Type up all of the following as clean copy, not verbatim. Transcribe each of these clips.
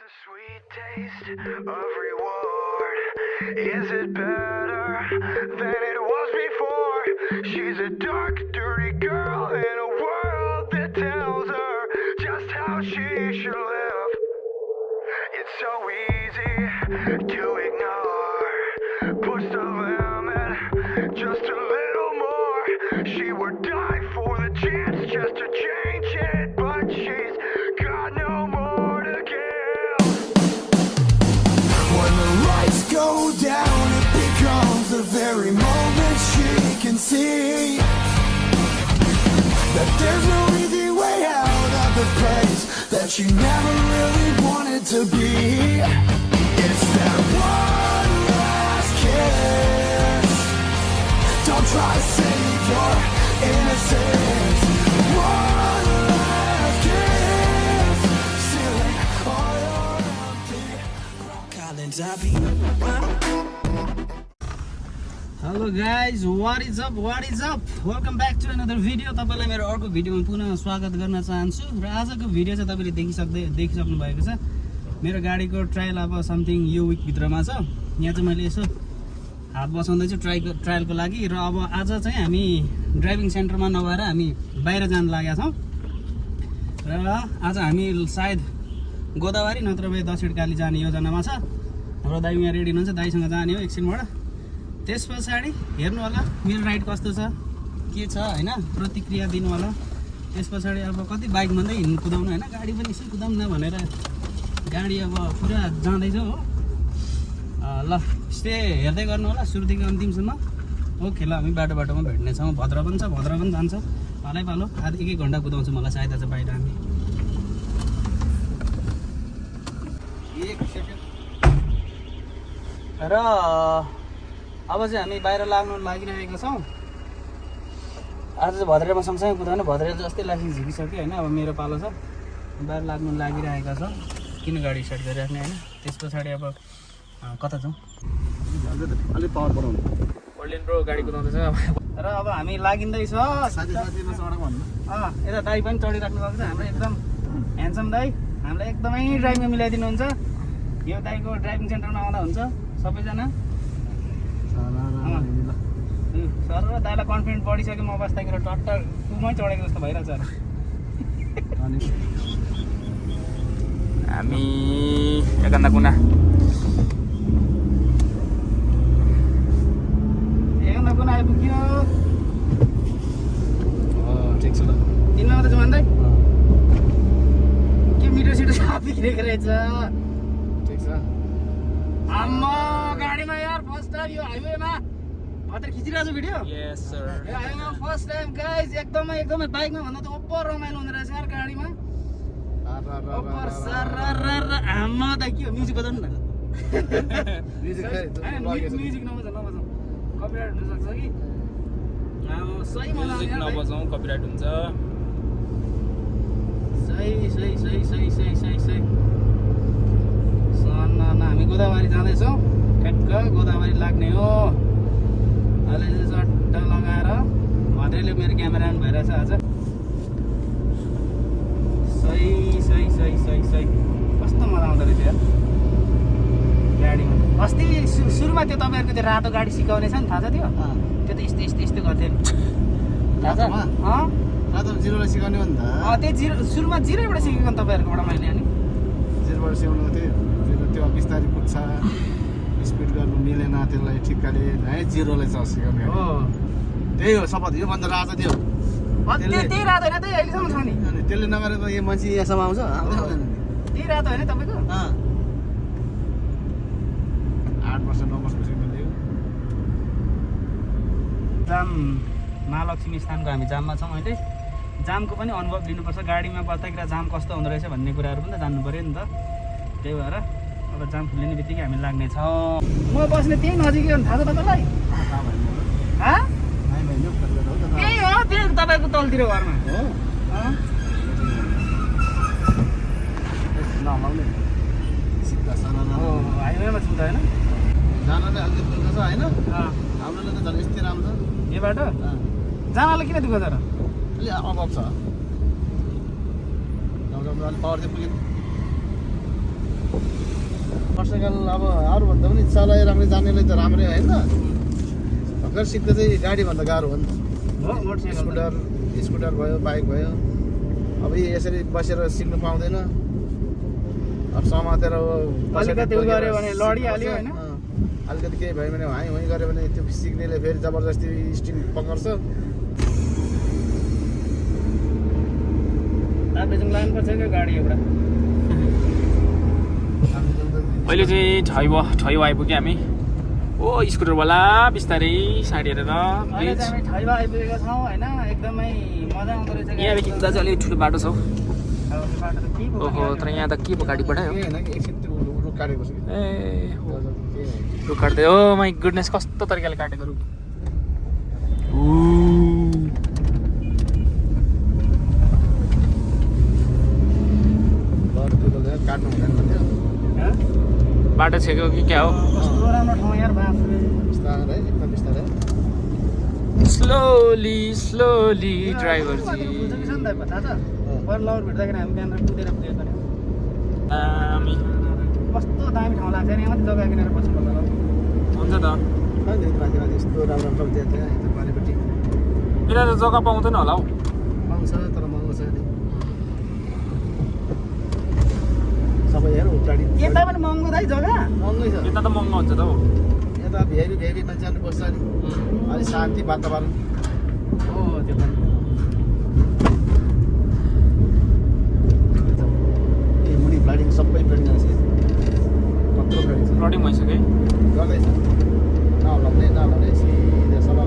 sweet taste of reward. Is it better than it was before? She's a dark, dirty girl in a world that tells her just how she should live. It's so easy to ignore. Push the limit just a little more. She would die for the chance just to change it, but she's got no more to give. When the lights go down, it becomes the very moment she can see that there's no easy way out of the place that she never really wanted to be. It's that one last kiss. Don't try to save your innocence. One last kiss, sealing all your empty. Hello guys, what is up? Welcome back to another video. तपाईलाई मेरो अर्को भिडियोमा पुनः स्वागत गर्न चाहन्छु र आजको भिडियो चाहिँ तपाईले देखिसक्नु भएको छ। मेरो गाडीको ट्रायल अब समथिङ यो विक भित्रमा छ। यहाँ चाहिँ मैले यसो हात बसाउँदै छु ट्रायलको लागि र अब आज चाहिँ हामी ड्राइभिङ सेन्टरमा नभएर हामी बाहिर जान लागेका छौं र आज हामी सायद गोदावरी नत्र भए दक्षिणकाली जाने योजनामा छ। हाम्रो दाइ यहाँ रेडी हुनुहुन्छ, दाइसँग जाने हो एकछिनबाट। त्यस पछाडि हेर्नु होला मेरो राइड कस्तो छ के छ हैन, प्रतिक्रिया दिनु होला। त्यस पछाडि अब कति बाइक भन्दै हिँड्नु कुदाउनु हैन, गाडी पनि यसो कुदाउँ न भनेर गाडी अब पुरा जाँदैछ हो। ल स्टे हेर्दै गर्नु होला सुरुदेखि अन्तिमसम्म। ओके ल हामी बाटोमा भेट्ने छौँ। भद्र पनि जान्छ पालै पालो। आज एक घन्टा कुदाउँछु मलाई सायद आज बाहिर हामी। र अब चाहिँ हामी बाहिर लाग्नु लागिरहेका छौँ। आज चाहिँ भद्रेमा सँगसँगै कुदाउने, भद्रे जस्तै लाइसेन्स झिकिसक्यो होइन। अब मेरो पालो छ, बाहिर लाग्नु लागिरहेका छ। किन गाडी स्टार्ट गरिराख्ने होइन। त्यस पछाडि अब कता जाउँ, अलिक पावर बढाउनु ओल्डेन प्रो गाडी कुदाउँदैछ र अब हामी लागिँदैछ। यता दाइ पनि चढिराख्नु भएको छ, हाम्रो एकदम ह्यान्डसम दाइ। हामीलाई एकदमै ड्राइभिङमा मिलाइदिनुहुन्छ। यो दाइको ड्राइभिङ सेन्टरमा आउँदा हुन्छ सबैजना। सर र दाइलाई कन्फिडेन्ट बढिसक्यो, म बस्दाखेरि टट्टर टुमै चढेको जस्तो भइरहेछ। हामी एकान्तकुना आइपुग्यो। ठिक छ ल, 3 मा मात्रै छ भन्दै के मिटर सिटर साफी किनेको रहेछ। ठिक छ। आम्मा गाडीमा यार फर्स्ट टाइम यो हाइवेमा भत्र खिचिरहेको छु भिडियो। यस सर, यो हाइवेमा फर्स्ट टाइम गाइज। एकदमै बाइकमा भन्दा त ओभर रमाइलो हुँदो रहेछ यार गाडीमा। ओभर सरर आम्मा त के हो, म्युजिक बजाउनु न। म्युजिक नबजाउँ कपिराइट हुन सक्छ कि। सही मजा आउँछ, नबजाउँ कपिराइट हुन्छ। सही सन्ना हामी गोदावरी जाँदैछौँ। ठ्याक्क गोदावरी लाग्ने हो। अहिले चाहिँ चट्ट लगाएर भद्रेले मेरो क्यामेराम्यान भइरहेछ आज। सही कस्तो मजा आउँदो रहेछ यार गाडीमा। अस्ति सुरुमा त्यो तपाईँहरूको त्यो रातो गाडी सिकाउने छ नि, थाहा छ त्यो? त्यो त यस्तो गर्थ्यो नि, थाहा छ? रातो जिरोलाई सिकाउने हो नि त। त्यो सुरुमा जिरोबाट सिकेको नि तपाईँहरूकोबाट मैले। अनि जिरोबाट सिकाउनु थियो, त्यो बिस्तारै कुद्छ, स्पिड गर्नु मिलेन त्यसलाई ठिक्काले है जिरोलाई सिकाउने हो। त्यही हो शपथ। योभन्दा राजा त्यो त्यही रातो होइन, त्यही अहिलेसम्म छ नि। अनि त्यसले नगरेको यो मान्छे यहाँसम्म आउँछ, आउँदैन। त्यही रातो होइन तपाईँको? 8 वर्ष 9 वर्षपछि मिल्यो। जाम महालक्ष्मी स्थानको हामी जाममा छौँ अहिले। जामको पनि अनुभव लिनुपर्छ, गाडीमा बस्दाखेरि जाम कस्तो हुँदो रहेछ भन्ने कुराहरू पनि त जान्नु पऱ्यो नि त। त्यही भएर अब जाम खुल्ने बित्तिकै हामी लाग्नेछौँ। म बस्ने त्यही नजिकै हो नि, थाहा छ तपाईँलाई? त्यही हो, त्यही तपाईँको तलतिर घरमा हो। नलाउने सिक्का सानो हाइवेमा छु त होइन, जानलाई अलिक दुःख छ होइन। हाम्रोले त झन् यस्तै राम्रो छ यो बाटो। जानलाई किन दुःख छ र? अलि अभाव छ। अलिक पावर चाहिँ पुगेन। मोटरसाइकल अब अरूभन्दा पनि चलाएर राम्रै जानेलाई त राम्रै होइन भर्खर सिक्दा चाहिँ गाडीभन्दा गाह्रो हो नि त हो मोटरसाइकल स्कुटर भयो बाइक भयो अब यसरी बसेर सिक्नु पाउँदैन अब समातेर अलिकति उ गऱ्यो भने लडिहाल्यो होइन अलिकति केही भयो भने हाई हुँ गऱ्यो भने त्यो सिक्नेले फेरि जबरजस्ती स्टिङ पकड्छ तापेजुङ लानुपर्छ क्या गाडी एउटा अहिले चाहिँ ठैव आइपुग्यो हामी ओ स्कुटरवाला बिस्तारै साइड हेरेर अहिले चाहिँ हामी ठैवा आइपुगेका छौँ होइन एकदमै मजा आउँदो रहेछ यहाँदेखि उता चाहिँ अलिक ठुलो बाटो छ अब त्यो बाटो त के पो ओहो तर यहाँ त के पो गाडी पठायो होइन कि एकछिन त्यो रुख काटेको छ कि ए रुख काट्दै हो माई गुडनेस कस्तो तरिकाले काटेको रुख काट्नु हुँदैन भन्थ्यो बाटो छेक्यो कि क्या हो कस्तो राम्रो ठाउँ यार बाफ्रे बिस्तारै एकदम बिस्तारै स्लोली ड्राइभर थाहा छ पर लौर भेट्दाखेरि हामी बिहान कुदेर पुगेको हामी कस्तो दामी ठाउँ लाग्छ नि यहाँ मात्रै जग्गा किनेर बस्नुपर्छ होला हुन्छ त माथि माथि यस्तो राम्रो ठाउँ त्यहाँ त्यहाँ यता पारिपट्टि यता त जग्गा पाउँदैन होला हौ पाउँछ तर महँगो छ नि सबै हेर गाडी यता पनि महँगो दाइ जग्गा महँगै छ यता त महँगो हुन्छ त हौ यता भेरी मान्छेहरू बस्छ नि अलिक शान्ति वातावरण हो त्यो पनि ए मुनि फ्लाइटिङ सबै फ्लाइटिङ छ कत्रो फ्लाइटिङ छ फ्लडिङ भइसक्यो है गर्दैछ नलाउने सिधै सला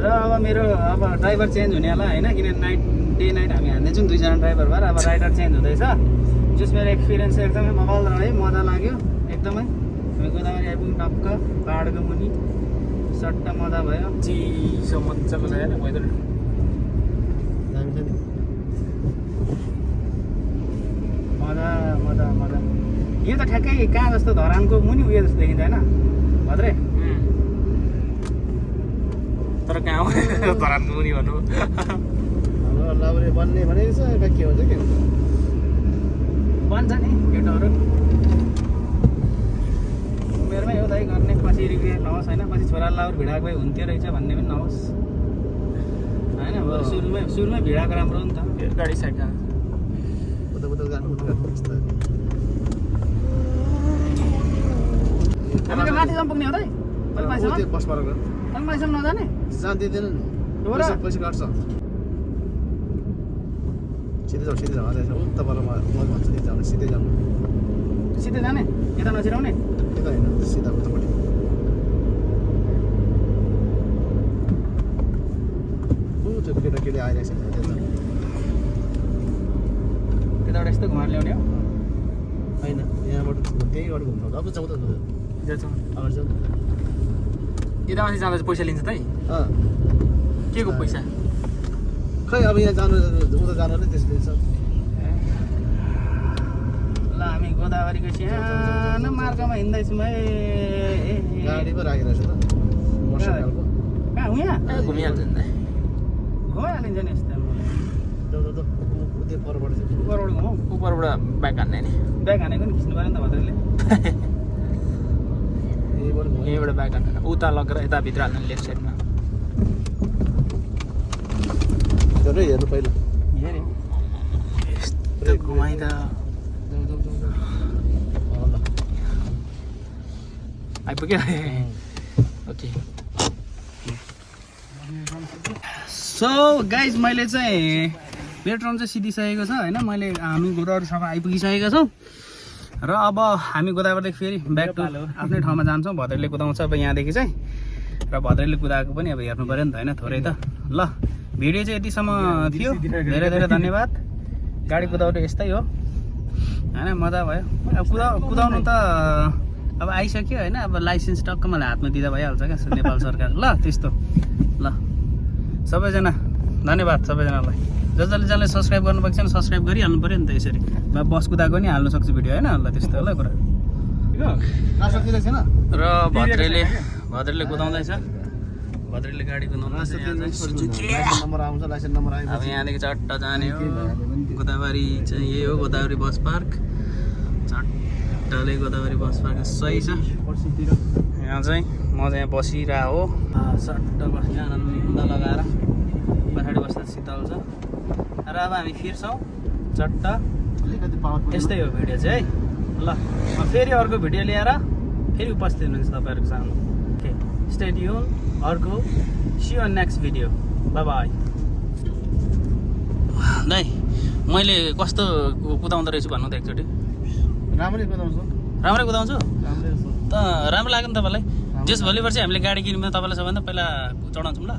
र अब मेरो अब ड्राइभर चेन्ज हुनेवाला होइन किनभने डे नाइट हामी हान्दैछौँ दुईजना ड्राइभर भएर अब राइडर चेन्ज हुँदैछ जस मेरो एक्सपिरियन्स एकदमै मगल रह्यो मजा लाग्यो एकदमै हामी गोदावरी आइपुग्यौँ टक्क पाहाडको मुनि सट्ट मजा भयो चिसो मजाको छ होइन वेदर दामी छ नि मजा यो त ठ्याक्कै कहाँ जस्तो धरानको मुनि उयो जस्तो देखिन्छ होइन भद्रे तर कहाँ हो धरान मुनि भन्नु हाम्रो लाभरे बन्ने भनेको छ एउटा के हुन्छ के हुन्छ बन्छ नि केटाहरू उमेरमै हो दाइ गर्ने पछि रिग्रेट नहोस् होइन पछि छोरा लाउर भिडाएको भए हुन्थ्यो रहेछ भन्ने पनि नहोस् होइन अब सुरुमै भिडाएको राम्रो हो नि त गाडी साइड कहाँ उता जानु बिस्तारै हामी त माथि जाउँ पुग्ने हो दाइ अलिक माथिसम्म त्यो बस पारेर अलिक माथिसम्म नजाने जान दिँदैन नि पैसा काट्छ सिधै जाऊ अझै उता पर म भन्छु नि जानु सिधै जानु सिधै जाने यता नछिराउने यता होइन सिधा उतापट्टि त्यो केटाकेटी आइरहेछ त्यताबाट यस्तो घुमाएर ल्याउने हो होइन यहाँबाट त्यहीबाट घुम्नु अब जाउँ त जान्छौँ अब जाउँ यता माथि जाँदा चाहिँ पैसा लिन्छ त है के को पैसा खै अब यहाँ जानु उता जानु नै त्यसले छ ल हामी गोदावरीको सानो मार्गमा हिँड्दैछौँ है गाडी पो राखिरहेछ त मोटरसाइकलको कहाँ हो यहाँ घुमिहाल्छ नि त गइहालिन्छ नि यस्तो जाउँ उतै परबाट चाहिँ उपरबाट घुमाउँ उपरबाट ब्याग हान्ने नि ब्याग हानेको नि खिच्नु पऱ्यो नि त भद्रले यहीबाट घुम्यो यहीँबाट ब्याग हान्ने उता लगेर यता भित्र हाल्ने लेफ्ट साइडमा जरै हेर्नु पहिला हेऱ्यो यस्तो घुमाइदा ल आइपुग्यो ओके सो गाइज मैले चाहिँ मेरो ट्रम चाहिँ सिधिसकेको छ होइन हामी गोदावरीसम्म आइपुगिसकेका छौँ र अब हामी गोदावरीदेखि फेरि ब्याक टु आफ्नै ठाउँमा जान्छौँ भद्रले कुदाउँछ अब यहाँदेखि चाहिँ र भद्रले कुदाएको पनि अब हेर्नु पऱ्यो नि त होइन थोरै त ल भिडियो चाहिँ यतिसम्म थियो धेरै धेरै धन्यवाद गाडी कुदाउने यस्तै हो होइन मजा भयो अब कुदाउनु त अब आइसक्यो होइन अब लाइसेन्स टक्क मलाई हातमा दिँदा भइहाल्छ क्या नेपाल सरकार ल त्यस्तो ल सबैजना धन्यवाद सबैजनालाई जसले सब्सक्राइब गर्नुभएको छैन सब्सक्राइब गरिहाल्नु पऱ्यो नि त यसरी बस कुदाएको नि हाल्नु सक्छु भिडियो होइन ल त्यस्तो होला कुरा छैन र भद्रेले कुदाउँदैछ भद्रेले गाडीको नम्बर रास्ता चाहिँ यहाँ चाहिँ सुजुकी। लाइसेन्स नम्बर आउँछ लाइसेन्स नम्बर अब आएपछि यहाँदेखि चट्ट जाने हो गोदावरी चाहिँ यही हो गोदावरी बस पार्क चट्टले गोदावरी बस पार्क सही छ यहाँ चाहिँ म चाहिँ यहाँ बसिरहेको हो चट्ट बस्ने आनन्द मुन्दा लगाएर पछाडि बस्दा शीतल छ र अब हामी फिर्छौँ चट्ट अलिकति पावर यस्तै हो भिडियो चाहिँ है ल म फेरि अर्को भिडियो ल्याएर फेरि उपस्थित हुनुहुन्छ तपाईँहरूको सामु ओके स्टे ट्युन अर्को see you next video bye bye दाइ मैले कस्तो कुदाउँदो रहेछु भन्नु त एकचोटि राम्रै कुदाउँछ राम्रै कुदाउँछु राम्रै छ त राम्रो लाग्यो नि तपाईँलाई जस भोलिपर्सि हामीले गाडी किन्यौँ भने तपाईँलाई सबभन्दा पहिला चढाउँछौँ ल